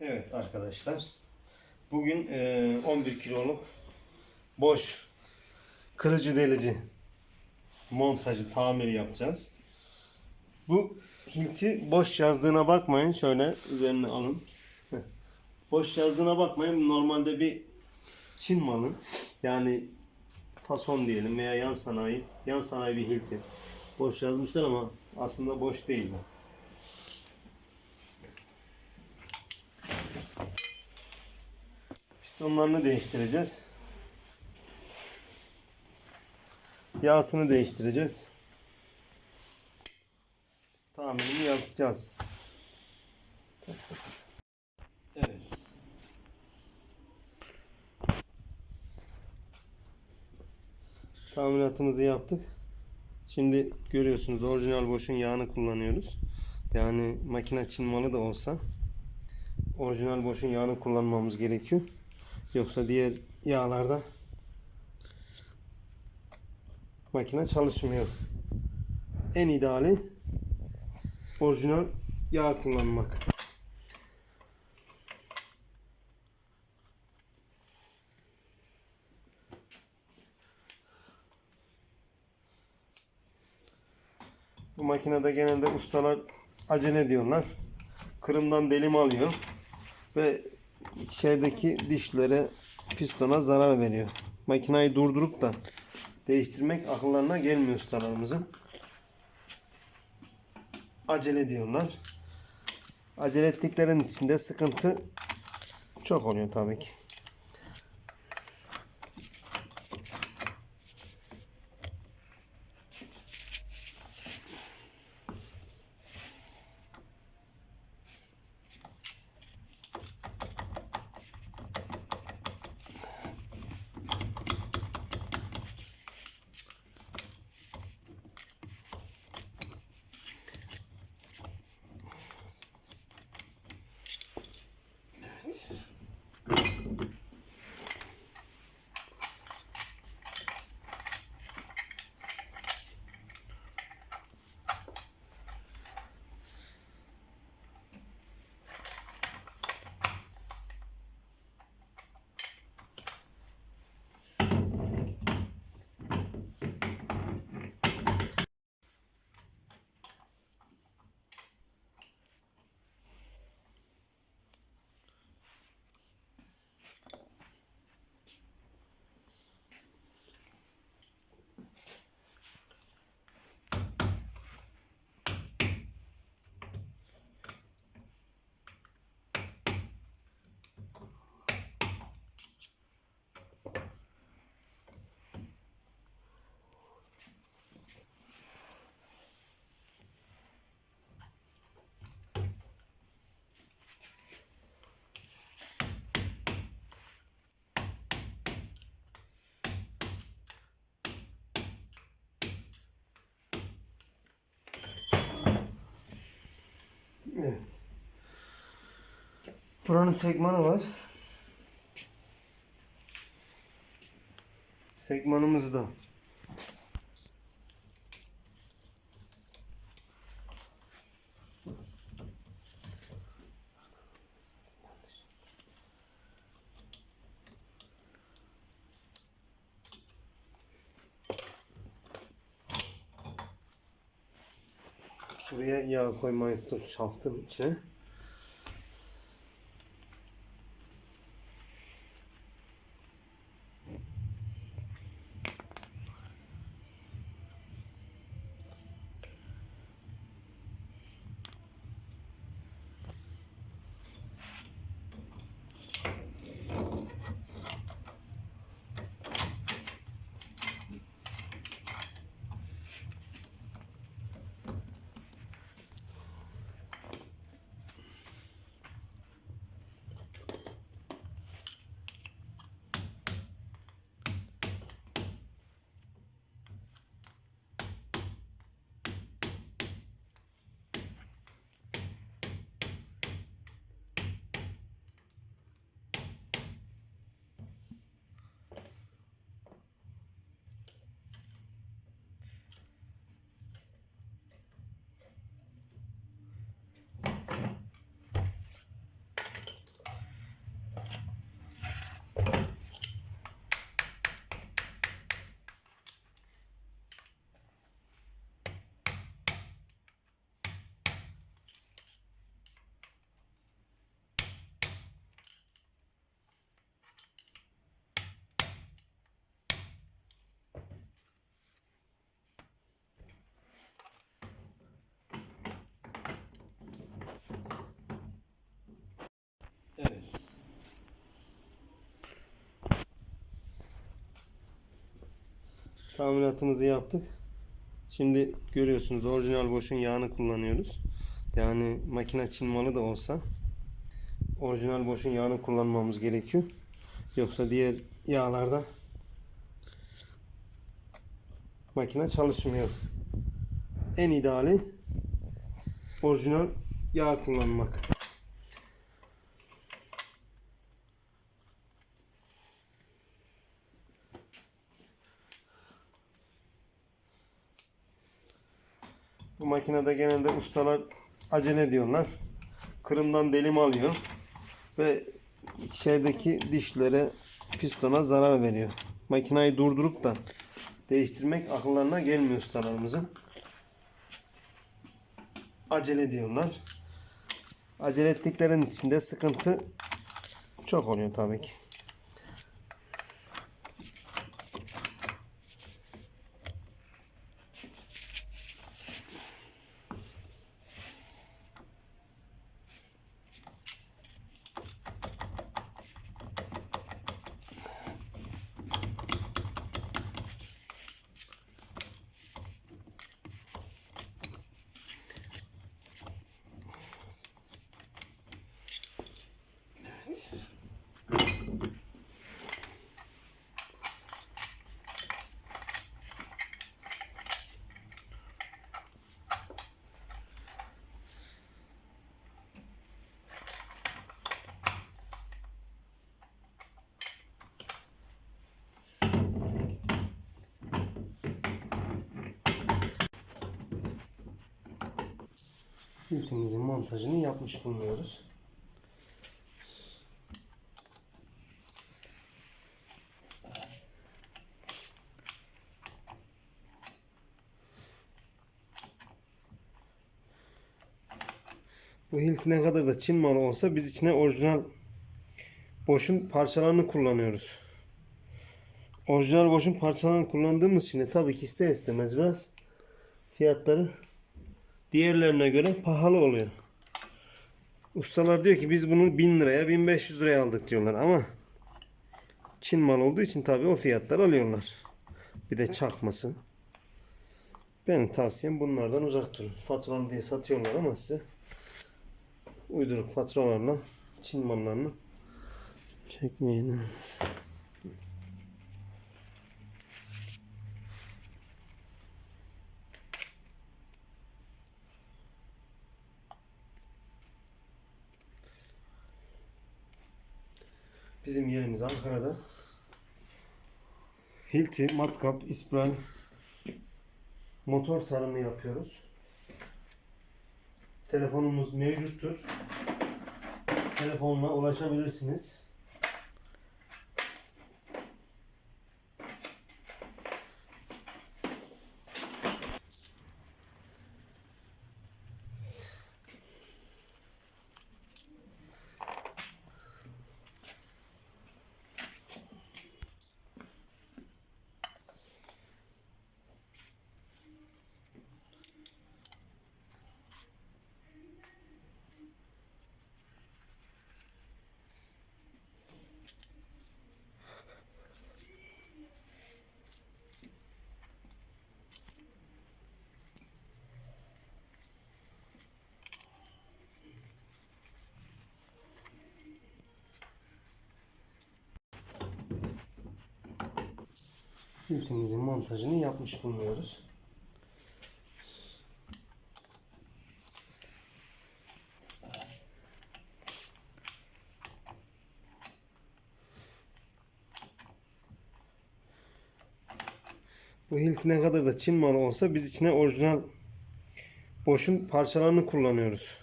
Evet arkadaşlar, bugün 11 kiloluk boş kırıcı delici montajı tamiri yapacağız. Bu hilti boş yazdığına bakmayın, şöyle üzerine alın. Boş yazdığına bakmayın, normalde bir Çin malı, yani fason diyelim veya yan sanayi bir hilti. Boş yazmışlar ama aslında boş değil bu. Pistonlarını değiştireceğiz. Yağsını değiştireceğiz. Tamirini yapacağız. Evet. Tamiratımızı yaptık. Şimdi görüyorsunuz, orijinal boşun yağını kullanıyoruz. Yani makine Çin malı da olsa orijinal boşun yağını kullanmamız gerekiyor. Yoksa diğer yağlarda makine çalışmıyor. En ideali orijinal yağ kullanmak. Bu makinede genelde ustalar acele ediyorlar. Kırımdan delim alıyor ve içerideki dişlere, pistona zarar veriyor. Makinayı durdurup da değiştirmek akıllarına gelmiyor ustalarımızın. Acele ediyorlar. Acele ettiklerinin içinde sıkıntı çok oluyor tabii ki. Evet. Buranın segmanı var. Segmanımızda buraya yağ koymayı unuttum şaftın içine. Tamiratımızı yaptık. Şimdi görüyorsunuz orijinal Bosch'un yağını kullanıyoruz. Yani makine Çin malı da olsa orijinal Bosch'un yağını kullanmamız gerekiyor. Yoksa diğer yağlarda makine çalışmıyor. En ideali orijinal yağ kullanmak. Bu makinede genelde ustalar acele ediyorlar. Kırımdan delim alıyor ve içerideki dişlere, pistona zarar veriyor. Makinayı durdurup da değiştirmek akıllarına gelmiyor ustalarımızın. Acele ediyorlar. Acele ettiklerinin içinde sıkıntı çok oluyor tabii ki. Hiltimizin montajını yapmış bulunuyoruz. Bu hilti ne kadar da Çin malı olsa biz içine orijinal Bosch'un parçalarını kullanıyoruz. Orijinal Bosch'un parçalarını kullandığımız için de tabii ki ister istemez biraz fiyatları diğerlerine göre pahalı oluyor. Ustalar diyor ki biz bunu 1000 liraya 1500 liraya aldık diyorlar ama Çin mal olduğu için tabii o fiyatlar alıyorlar. Bir de çakması. Benim tavsiyem bunlardan uzak durun. Faturalı diye satıyorlar ama size uyduruk faturalarla Çin mallarını çekmeyin. Bizim yerimiz Ankara'da. Hilti, matkap, ispral, motor sarımı yapıyoruz. Telefonumuz mevcuttur. Telefonla ulaşabilirsiniz. Hiltimizin montajını yapmış bulunuyoruz. Bu hilti ne kadar da Çin malı olsa biz içine orijinal Bosch'un parçalarını kullanıyoruz.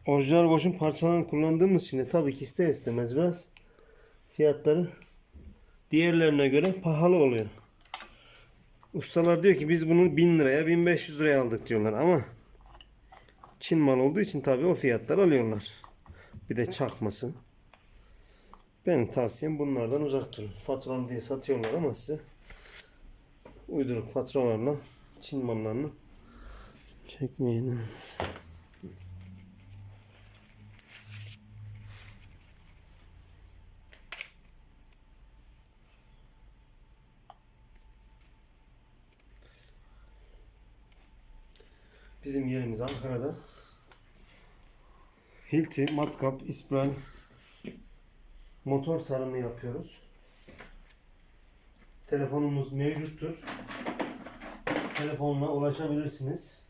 Orijinal Bosch'un parçalarını kullandığımız için de tabii ki ister istemez biraz fiyatları diğerlerine göre pahalı oluyor. Ustalar diyor ki biz bunu 1000 liraya 1500 liraya aldık diyorlar ama Çin mal olduğu için tabii o fiyatlar alıyorlar. Bir de çakması. Benim tavsiyem bunlardan uzak durun. Faturalı diye satıyorlar ama size uyduruk faturalarla Çin mallarını çekmeyin. Bizim yerimiz Ankara'da. Hilti, matkap, ispral, motor sarımı yapıyoruz. Telefonumuz mevcuttur. Telefonla ulaşabilirsiniz.